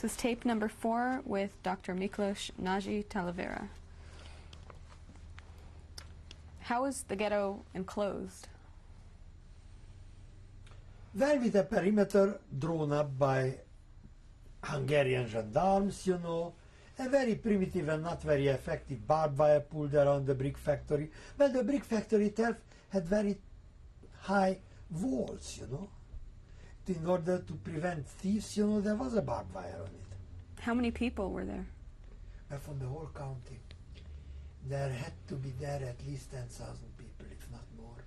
This is tape number 4 with Dr. Miklos Talavera. How is the ghetto enclosed? Well, with a perimeter drawn up by Hungarian gendarmes, you know, a very primitive and not very effective barbed wire pulled around the brick factory. Well, the brick factory itself had very high walls, you know. In order to prevent thieves, you know, there was a barbed wire on it. How many people were there? Well, from the whole county, there had to be there at least 10,000 people, if not more.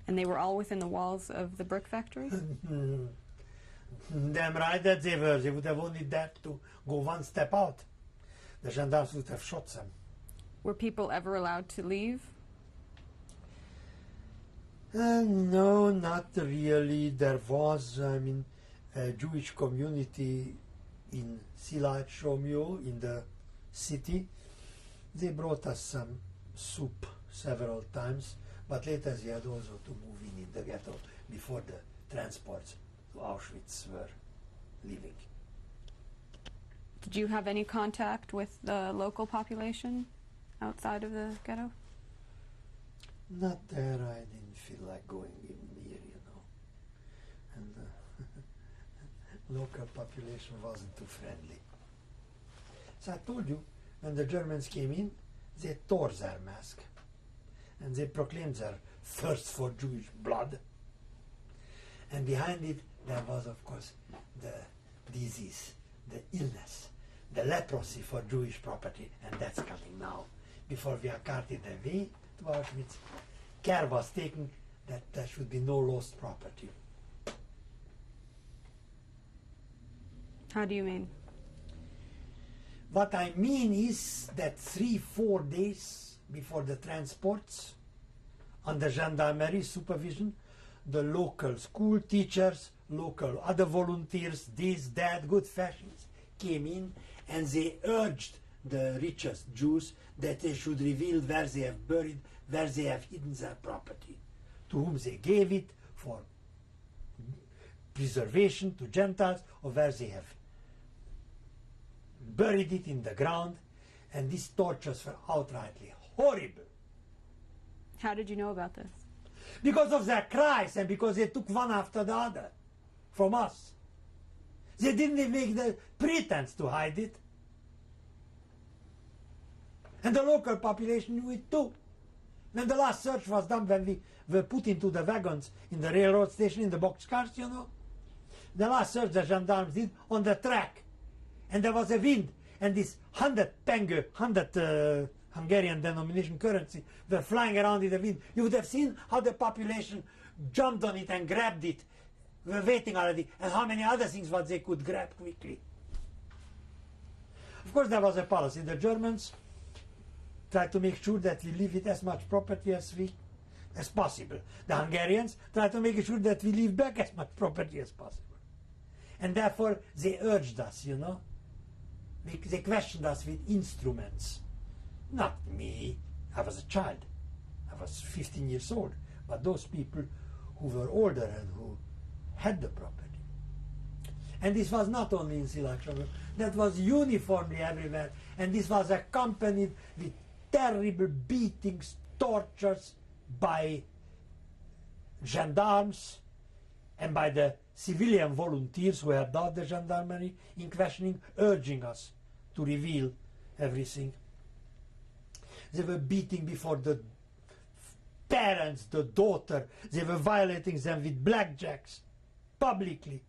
And they were all within the walls of the brick factory? Damn right that they were. They would have only dared to go one step out. The gendarmes would have shot them. Were people ever allowed to leave? No, not really. There was, I mean, a Jewish community in Szilágy Somlyó, in the city. They brought us some soup several times, but later they had also to move in the ghetto before the transports to Auschwitz were leaving. Did you have any contact with the local population outside of the ghetto? Not there. I didn't feel like going in near, you know. And the local population wasn't too friendly. So I told you, when the Germans came in, they tore their mask. And they proclaimed their thirst for Jewish blood. And behind it, there was, of course, the disease, the illness, the leprosy for Jewish property. And that's coming now. Before we are carted away to Auschwitz, care was taken that there should be no lost property. How do you mean? What I mean is that 3-4 days before the transports, under gendarmerie supervision, the local school teachers, local other volunteers, this, that, good fashions, came in and they urged the richest Jews that they should reveal where they have buried, where they have hidden their property, to whom they gave it for preservation to Gentiles, or where they have buried it in the ground. And these tortures were outrightly horrible. How did you know about this? Because of their cries and because they took one after the other from us. They didn't even make the pretense to hide it. And the local population knew it too. When the last search was done, when we were put into the wagons in the railroad station, in the boxcars, you know, the last search the gendarmes did on the track. And there was a wind, and this 100 penge, 100 Hungarian denomination currency were flying around in the wind. You would have seen how the population jumped on it and grabbed it. We were waiting already, and how many other things what they could grab quickly. Of course, there was a policy. The Germans tried to make sure that we leave it as much property as possible. The Hungarians tried to make sure that we leave back as much property as possible. And therefore, they urged us, you know. They questioned us with instruments. Not me. I was a child. I was 15 years old. But those people who were older and who had the property. And this was not only in Szilágy Somlyó, that was uniformly everywhere. And this was accompanied with terrible beatings, tortures by gendarmes and by the civilian volunteers who had done the gendarmerie in questioning, urging us to reveal everything. They were beating before the parents, the daughter. They were violating them with blackjacks, publicly.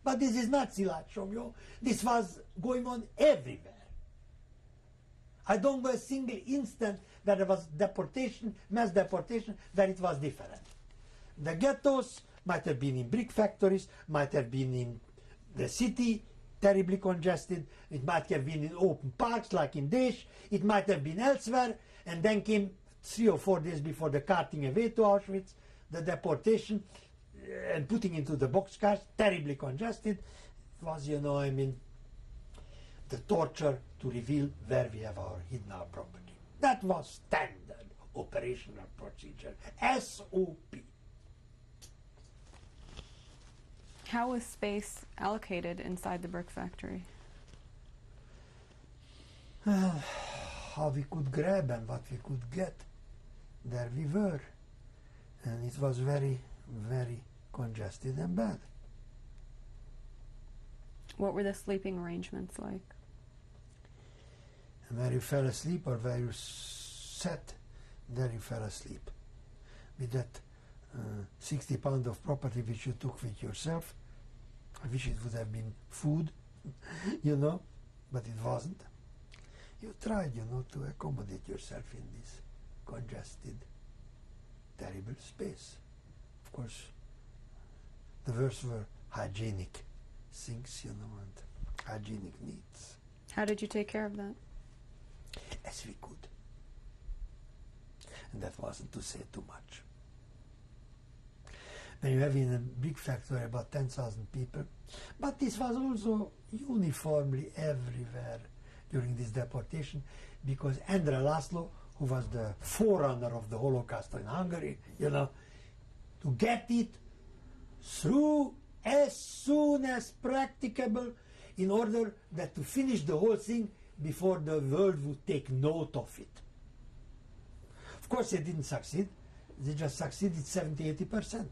But this is not Szilágy Somlyó. This was going on everywhere. I don't know a single instant where there was deportation, mass deportation, where it was different. The ghettos might have been in brick factories, might have been in the city, terribly congested. It might have been in open parks like in Desh. It might have been elsewhere. And then came 3 or 4 days before the carting away to Auschwitz, the deportation and putting into the boxcars, terribly congested. It was, you know, I mean, the torture to reveal where we have hidden our property. That was standard operational procedure, SOP. How was space allocated inside the brick factory? How we could grab and what we could get, there we were. And it was very, very congested and bad. What were the sleeping arrangements like? And where you fell asleep or where you sat, there you fell asleep. With that 60 pounds of property which you took with yourself, I wish it would have been food, you know, but it wasn't. You tried, you know, to accommodate yourself in this congested, terrible space. Of course, the worst were hygienic things, you know, and hygienic needs. How did you take care of that? As we could. And that wasn't to say too much. When you have in a big factory about 10,000 people, but this was also uniformly everywhere during this deportation, because Endre Laszlo, who was the forerunner of the Holocaust in Hungary, you know, to get it through as soon as practicable in order that to finish the whole thing before the world would take note of it. Of course they didn't succeed, they just succeeded 70-80%.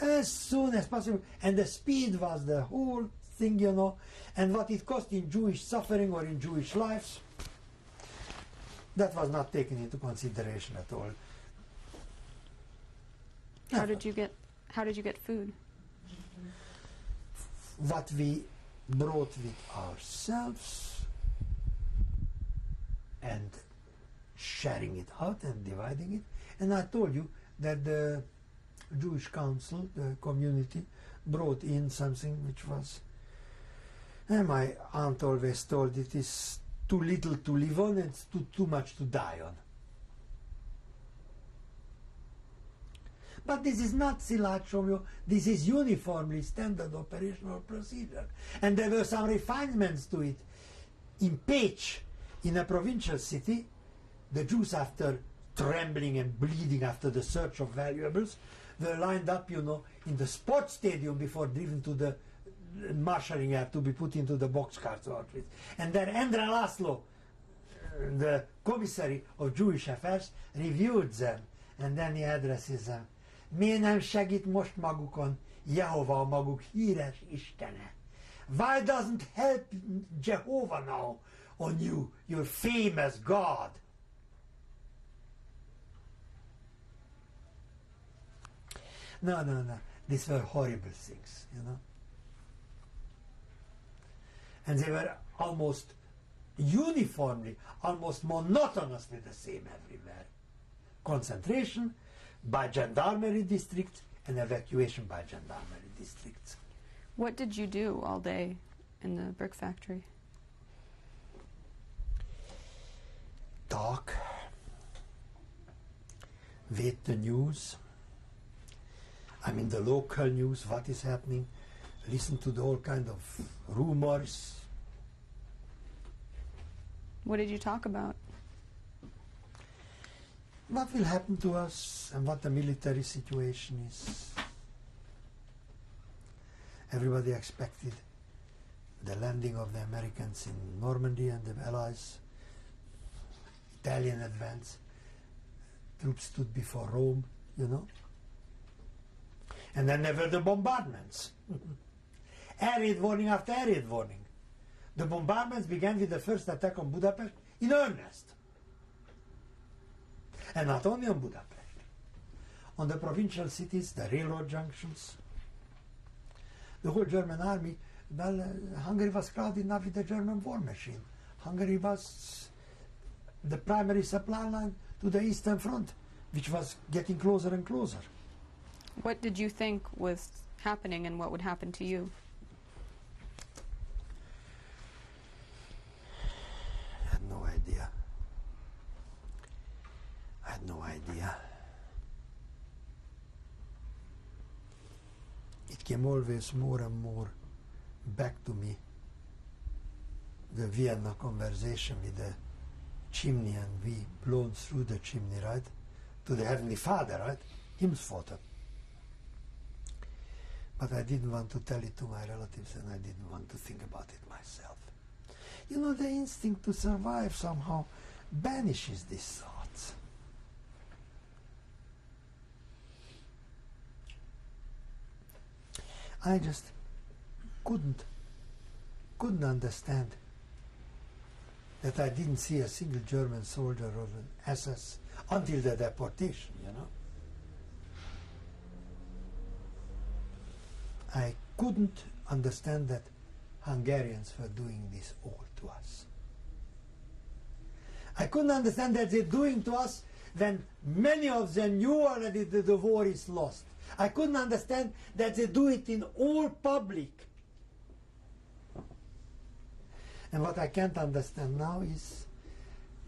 As soon as possible, and the speed was the whole thing, you know, and what it cost in Jewish suffering or in Jewish lives, that was not taken into consideration at all. How did you get food? What we brought with ourselves and sharing it out and dividing it. And I told you that the Jewish Council, the community, brought in something which was, and my aunt always told, it is too little to live on and it's too much to die on. But this is not Silat Shomyo, this is uniformly standard operational procedure. And there were some refinements to it. In Pécs, in a provincial city, the Jews, after trembling and bleeding after the search of valuables, were lined up, you know, in the sports stadium before driven to the marshalling yard to be put into the boxcars or outfits. And then Endre Laszlo, the commissary of Jewish affairs, reviewed them, and then he addresses them. Miért nem segít most magukon Jehova a maguk híres Istene? Why doesn't help Jehovah now on you, your famous God? No. These were horrible things, you know. And they were almost uniformly, almost monotonously the same everywhere. Concentration by gendarmerie districts and evacuation by gendarmerie districts. What did you do all day in the brick factory? Talk, wait the news, I mean the local news, what is happening, listen to the all kind of rumors. What did you talk about? What will happen to us and what the military situation is. Everybody expected the landing of the Americans in Normandy and the Allies, Italian advance. Troops stood before Rome, you know. And then there were the bombardments. Air raid warning after air raid warning. The bombardments began with the first attack on Budapest in earnest. And not only on Budapest, on the provincial cities, the railroad junctions, the whole German army. Well, Hungary was crowded enough with the German war machine. Hungary was the primary supply line to the Eastern Front, which was getting closer and closer. What did you think was happening and what would happen to you? I had no idea. I had no idea. It came always more and more back to me, the Vienna conversation with the chimney and we blown through the chimney, right, to the Heavenly Father, right? Himmelspforte. But I didn't want to tell it to my relatives, and I didn't want to think about it myself. You know, the instinct to survive somehow banishes these thoughts. I just couldn't understand that I didn't see a single German soldier of an SS until the deportation, you know. I couldn't understand that Hungarians were doing this all to us. I couldn't understand that they're doing to us when many of them knew already that the war is lost. I couldn't understand that they do it in all public. And what I can't understand now is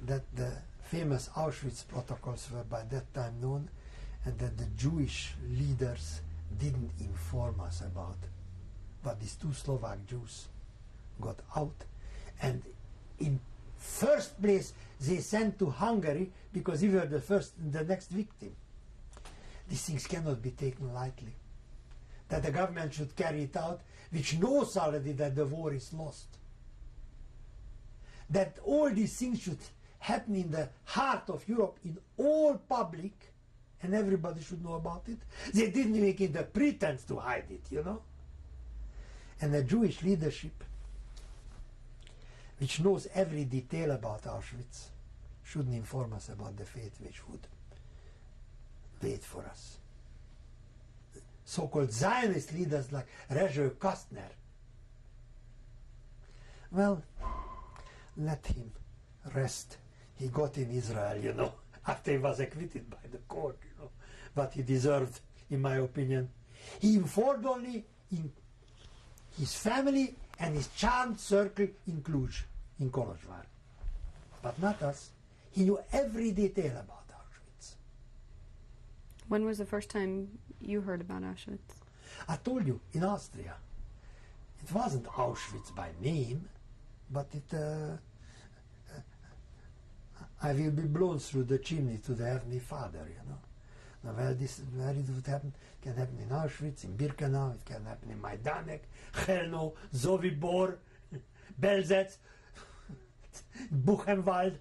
that the famous Auschwitz protocols were by that time known, and that the Jewish leaders didn't inform us about. But these two Slovak Jews got out, and in first place they sent to Hungary because we were the next victim. These things cannot be taken lightly. That the government should carry it out, which knows already that the war is lost. That all these things should happen in the heart of Europe, in all public, and everybody should know about it. They didn't make it a pretense to hide it, you know. And the Jewish leadership, which knows every detail about Auschwitz, shouldn't inform us about the fate which would wait for us. So-called Zionist leaders like Rezső Kastner. Well, let him rest. He got in Israel, you know, after he was acquitted by the court, you know, what he deserved, in my opinion. He informed only in his family and his charmed circle in Cluj, in Kolozsvár. But not us. He knew every detail about Auschwitz. When was the first time you heard about Auschwitz? I told you, in Austria. It wasn't Auschwitz by name, but I will be blown through the chimney to the Heavenly Father, you know. Now, where it would happen, it can happen in Auschwitz, in Birkenau, it can happen in Majdanek, Chelno, Sobibor, Belzec, Buchenwald,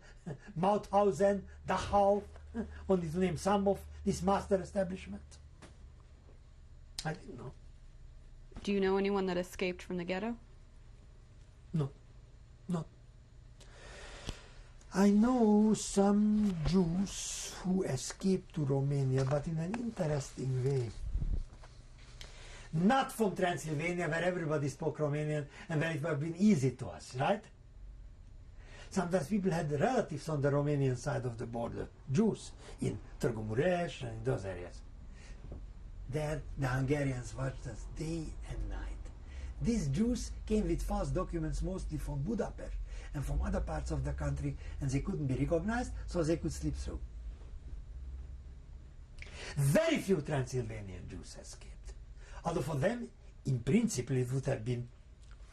Mauthausen, Dachau, only to name some of this master establishment. I didn't know. Do you know anyone that escaped from the ghetto? No. I know some Jews who escaped to Romania, but in an interesting way. Not from Transylvania, where everybody spoke Romanian and where it would have been easy to us, right? Sometimes people had relatives on the Romanian side of the border, Jews, in Târgu Mureș and in those areas. There, the Hungarians watched us day and night. These Jews came with false documents, mostly from Budapest and from other parts of the country, and they couldn't be recognized, so they could slip through. Very few Transylvanian Jews escaped. Although for them, in principle, it would have been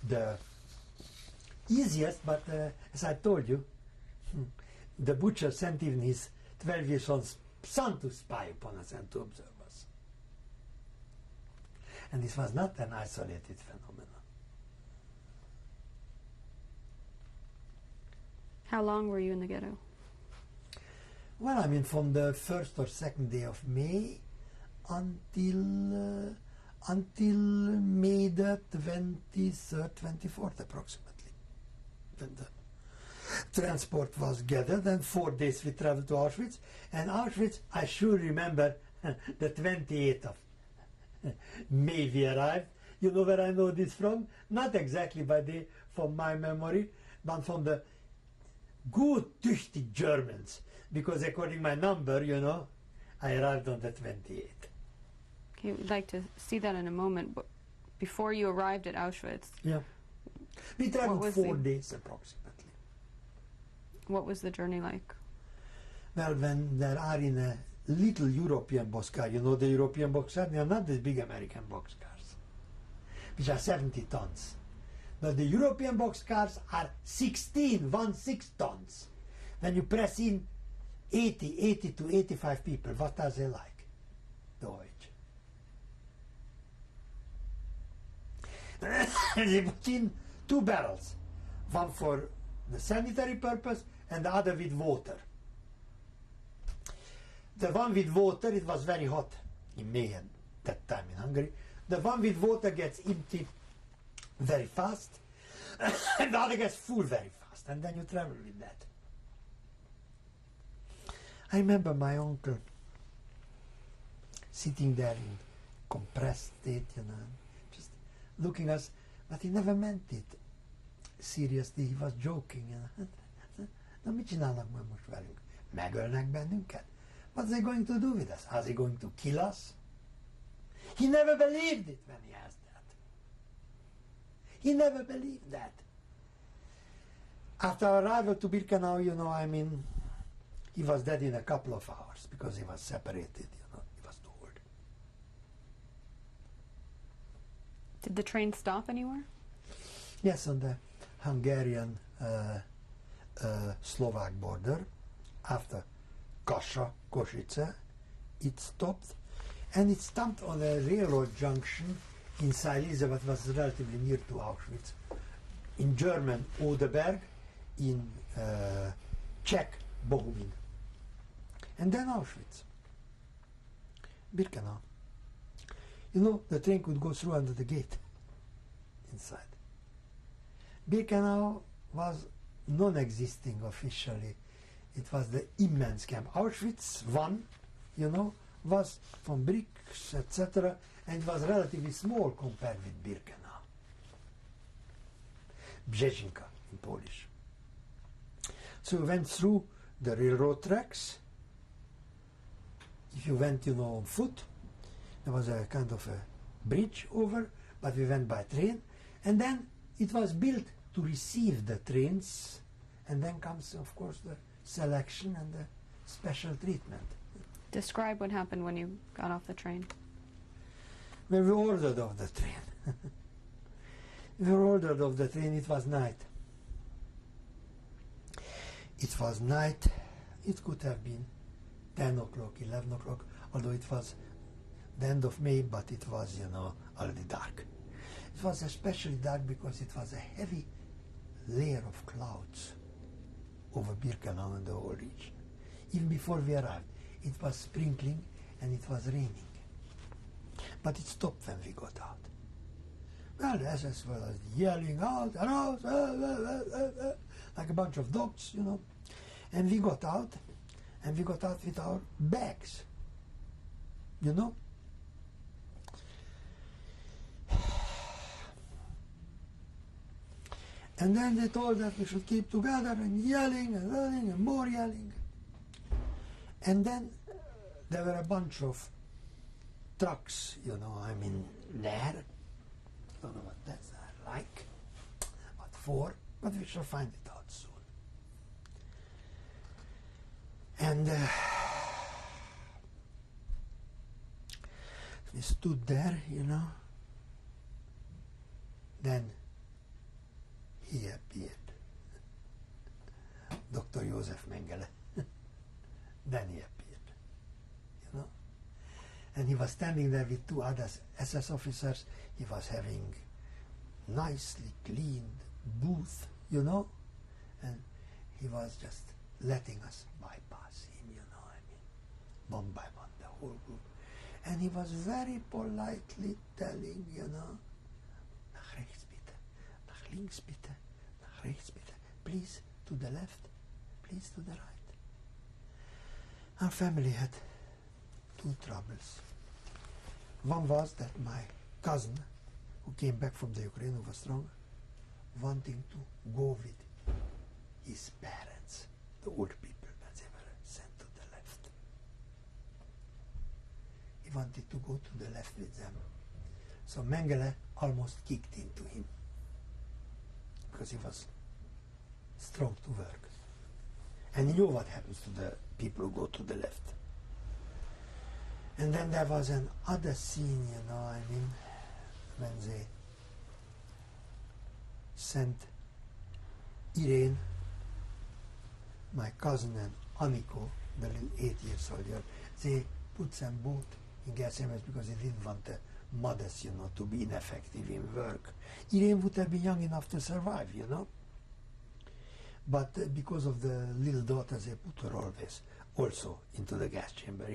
the easiest, but as I told you, the butcher sent even his 12-year-old son to spy upon us and to observe us. And this was not an isolated phenomenon. How long were you in the ghetto? Well, I mean, from the 1st or 2nd day of May until May the 23rd, 24th approximately, when the transport was gathered, and 4 days we traveled to Auschwitz. And Auschwitz, I sure remember the 28th of May we arrived. You know where I know this from? Not exactly from my memory, but from the good, tüchtig Germans, because according to my number, you know, I arrived on the 28th. Okay, we'd like to see that in a moment, but before you arrived at Auschwitz... Yeah. We traveled 4 days approximately. What was the journey like? Well, when there are in a little European boxcar, you know the European boxcar, they are not the big American boxcars, which are 70 tons. But the European boxcars are 16 tons. When you press in 80 to 85 people, what are they like? Deutsch. They put in 2 barrels, one for the sanitary purpose and the other with water. The one with water, it was very hot in May at that time in Hungary. The one with water gets empty very fast, and the other gets full very fast, and then you travel with that. I remember my uncle sitting there in compressed state, just looking at us, but he never meant it seriously, he was joking. Na mit csinálnak majd most velünk? Megölnek bennünket? What's they going to do with us? Are they going to kill us? He never believed it when he asked that. He never believed that. After our arrival to Birkenau, he was dead in a couple of hours because he was separated, he was told. Did the train stop anywhere? Yes, on the Hungarian Slovak border, after Kosice, it stopped, and it stopped on a railroad junction in Silesia, what was relatively near to Auschwitz, in German Odeberg, in Czech Bohumín, and then Auschwitz, Birkenau. The train could go through under the gate inside. Birkenau was non-existing officially. It was the immense camp. Auschwitz I, was from bricks, etc., and was relatively small compared with Birkenau. Brzezinka in Polish. So we went through the railroad tracks. If you went, on foot, there was a kind of a bridge over, but we went by train, and then it was built to receive the trains, and then comes, of course, the selection and the special treatment. Describe what happened when you got off the train. When we ordered off the train. We were ordered off the train, it was night. It was night, it could have been 10 o'clock, 11 o'clock, although it was the end of May, but it was, already dark. It was especially dark because it was a heavy layer of clouds over Birkenau and the whole region. Even before we arrived, it was sprinkling and it was raining. But it stopped when we got out. Well, the SS was yelling out, like a bunch of dogs, And we got out, with our bags, And then they told us we should keep together, and yelling and running and more yelling. And then there were a bunch of trucks, there. Don't know what that's like, what for, but we shall find it out soon. And we stood there, Then he appeared, Dr. Josef Mengele. Then he appeared, And he was standing there with 2 other SS officers. He was having nicely cleaned booth, and he was just letting us bypass him, one by one, the whole group. And he was very politely telling, nach rechts bitte, nach links bitte, nach rechts bitte, please to the left, please to the right. Our family had 2 troubles. One was that my cousin, who came back from the Ukraine, who was strong, wanting to go with his parents, the old people that they were sent to the left. He wanted to go to the left with them. So Mengele almost kicked into him because he was strong to work. And he knew what happens to the people who go to the left. And then there was another scene, when they sent Irene, my cousin, and Aniko, the little 8-year-old girl, they put them both in gas chambers because he didn't want the mothers, to be ineffective in work. Irene would have been young enough to survive, But because of the little daughter, they put her always also into the gas chamber,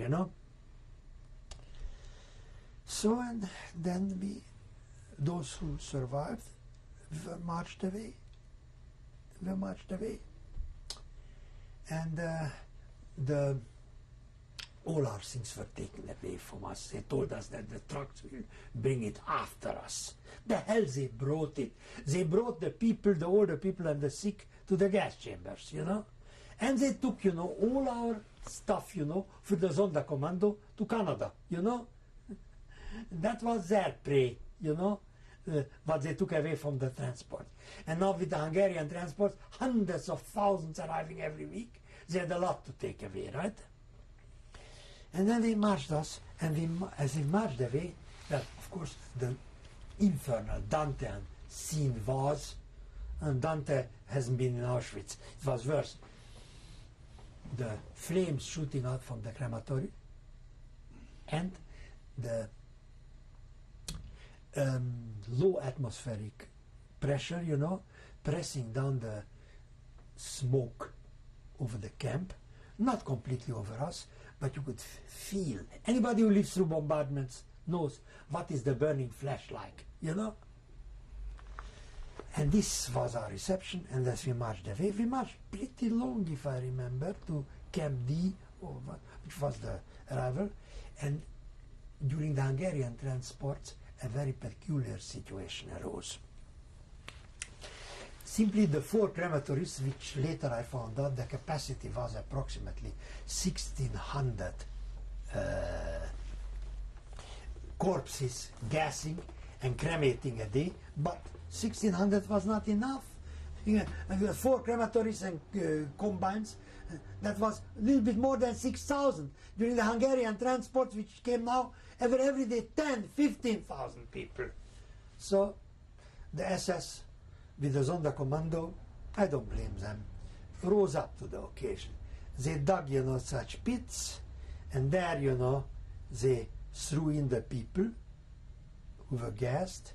So, and then those who survived were marched away. And all our things were taken away from us. They told us that the trucks will bring it after us. The hell they brought it. They brought the people, the older people and the sick, to the gas chambers, And they took, all our stuff, for the Sonderkommando to Canada, That was their prey, what they took away from the transport. And now with the Hungarian transports, hundreds of thousands arriving every week, they had a lot to take away, right? And then they marched us, and as we marched away, well, of course, the infernal Dantean scene was, and Dante hasn't been in Auschwitz, it was worse. The flames shooting out from the crematory, and the low atmospheric pressure, pressing down the smoke over the camp, not completely over us, but you could feel. Anybody who lives through bombardments knows what is the burning flesh like, And this was our reception, and as we marched away, we marched pretty long, if I remember, to Camp D, which was the arrival, and during the Hungarian transports, a very peculiar situation arose. Simply the 4 crematories, which later I found out the capacity was approximately 1,600 corpses gassing and cremating a day, but 1,600 was not enough. And 4 crematories and combines, that was a little bit more than 6,000. During the Hungarian transports, which came now, every day 10, 15,000 people. So the SS with the Sonderkommando, I don't blame them, rose up to the occasion. They dug, such pits, and there, they threw in the people who were gassed,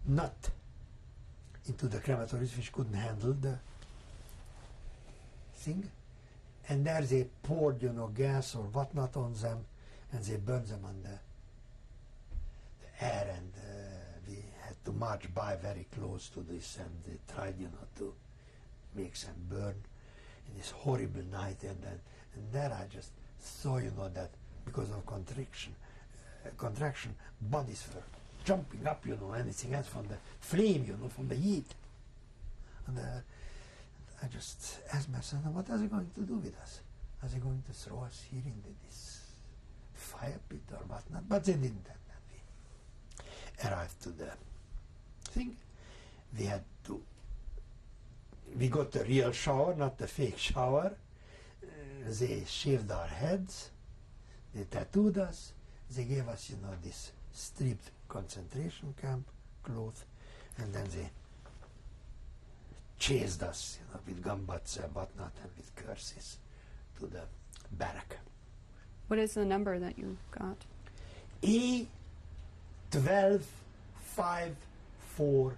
not into the crematories, which couldn't handle the thing, and there they poured, gas or whatnot on them, and they burned them on the air, and we had to march by very close to this, and they tried, to make them burn in this horrible night, and there I just saw, that because of contraction, bodies were jumping up, anything else from the flame, from the heat. And I just asked myself, what are they going to do with us? Are they going to throw us here into this fire pit or whatnot? But they didn't. And we arrived to the thing. We got the real shower, not the fake shower. They shaved our heads. They tattooed us. They gave us, this stripped concentration camp clothes, and then they chased us, with gun butts and whatnot, and with curses to the barrack. What is the number that you got? E12545.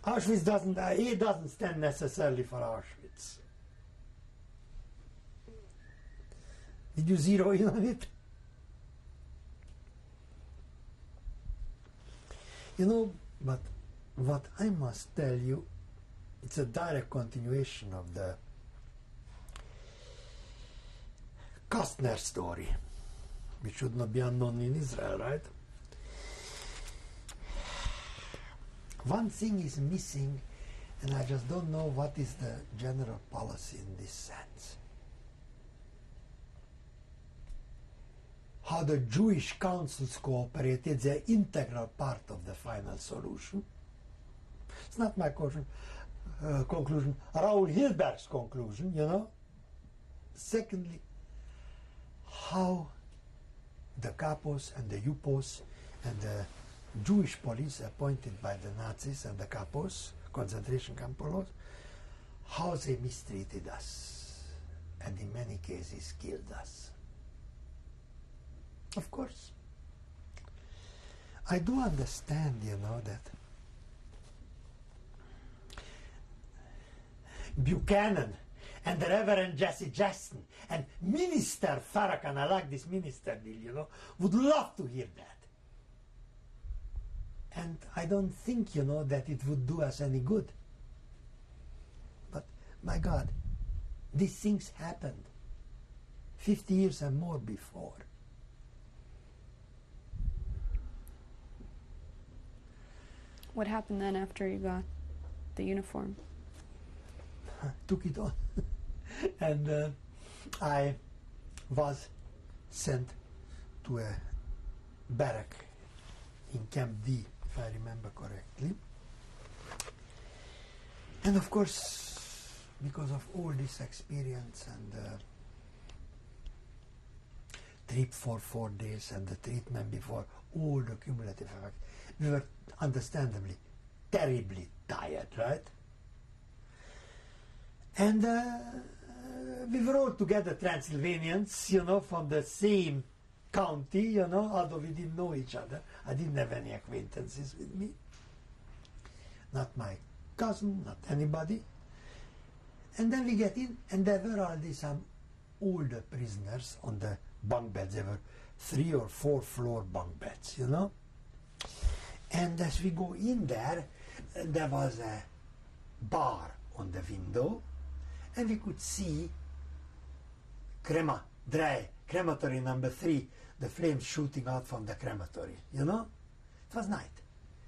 Auschwitz doesn't, E doesn't stand necessarily for Auschwitz. Did you zero in on it? But what I must tell you, it's a direct continuation of the Kastner story, which should not be unknown in Israel, right? One thing is missing, and I just don't know what is the general policy in this sense. How the Jewish councils cooperated, they're integral part of the final solution. It's not my conclusion, Raoul Hilberg's conclusion, Secondly, how the capos and the Yupos and the Jewish police appointed by the Nazis and the capos, concentration camp police, how they mistreated us and in many cases killed us. Of course, I do understand, that Buchanan and the Reverend Jesse Jackson and Minister Farrakhan, I like this minister deal, would love to hear that. And I don't think, that it would do us any good. But, my God, these things happened 50 years and more before. What happened then after you got the uniform? Took it on. And I was sent to a barrack in Camp D, if I remember correctly. And of course, because of all this experience and trip for 4 days and the treatment before, all the cumulative effects, we were understandably terribly tired, right? And we were all together Transylvanians, from the same county, although we didn't know each other. I didn't have any acquaintances with me. Not my cousin, not anybody. And then we get in, and there were already some older prisoners on the bunk beds. There were 3 or 4 floor bunk beds, And as we go in there was a bar on the window, and we could see crematory number 3, the flames shooting out from the crematory, It was night.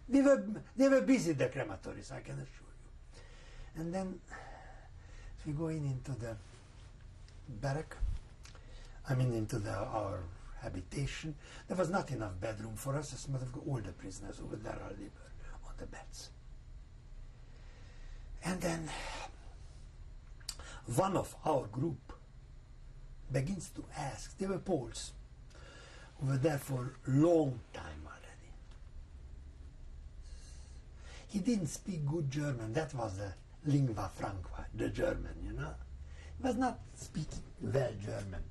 They were busy, the crematories, I can assure you. And then as we go into the barrack, into our habitation, there was not enough bedroom for us, as much of all the prisoners over there already were on the beds. And then one of our group begins to ask, they were Poles, who were there for a long time already. He didn't speak good German, that was the lingua franca, the German, He was not speaking well German.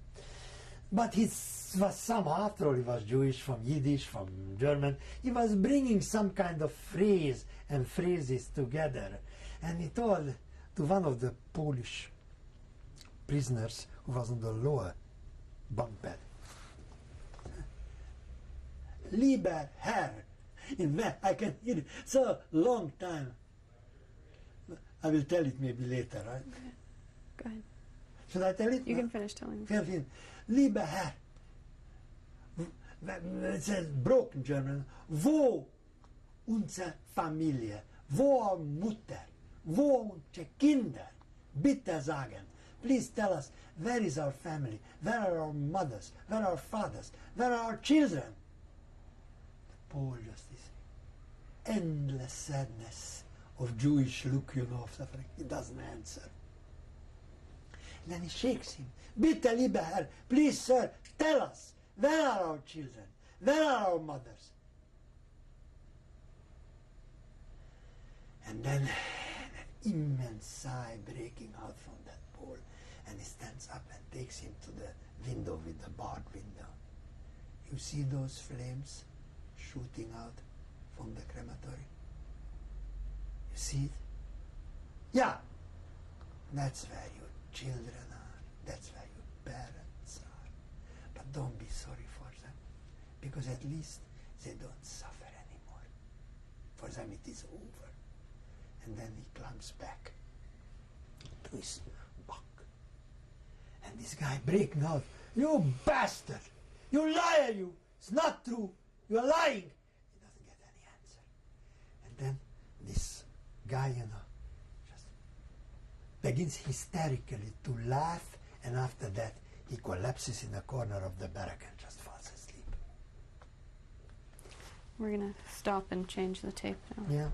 But he was somehow, after all, he was Jewish, from Yiddish, from German. He was bringing some kind of phrase and phrases together. And he told to one of the Polish prisoners who was on the lower bunk bed, "Lieber Herr," in that I can hear it so long time. I will tell it maybe later, right? Okay. Go ahead. Should I tell it? You can finish telling me. Lieber Herr, it says broken German, wo unsere Familie, wo our Mutter, wo unsere Kinder, bitte sagen, please tell us, where is our family, where are our mothers, where are our fathers, where are our children? The Pole just is endless sadness of Jewish look, suffering. He doesn't answer. And then he shakes him. Bitte, lieber Herr, please, sir, tell us, where are our children? Where are our mothers? And then an immense sigh breaking out from that Pole, and he stands up and takes him to the window with the barred window. You see those flames shooting out from the crematory? You see it? Yeah, that's where your children are. That's where your parents are. But don't be sorry for them, because at least they don't suffer anymore. For them it is over. And then he climbs back to his bunk. And this guy breaking out, "You bastard! You liar, you! It's not true! You're lying!" He doesn't get any answer. And then this guy, just begins hysterically to laugh, and after that he collapses in a corner of the barrack and just falls asleep. We're going to stop and change the tape now. Yeah.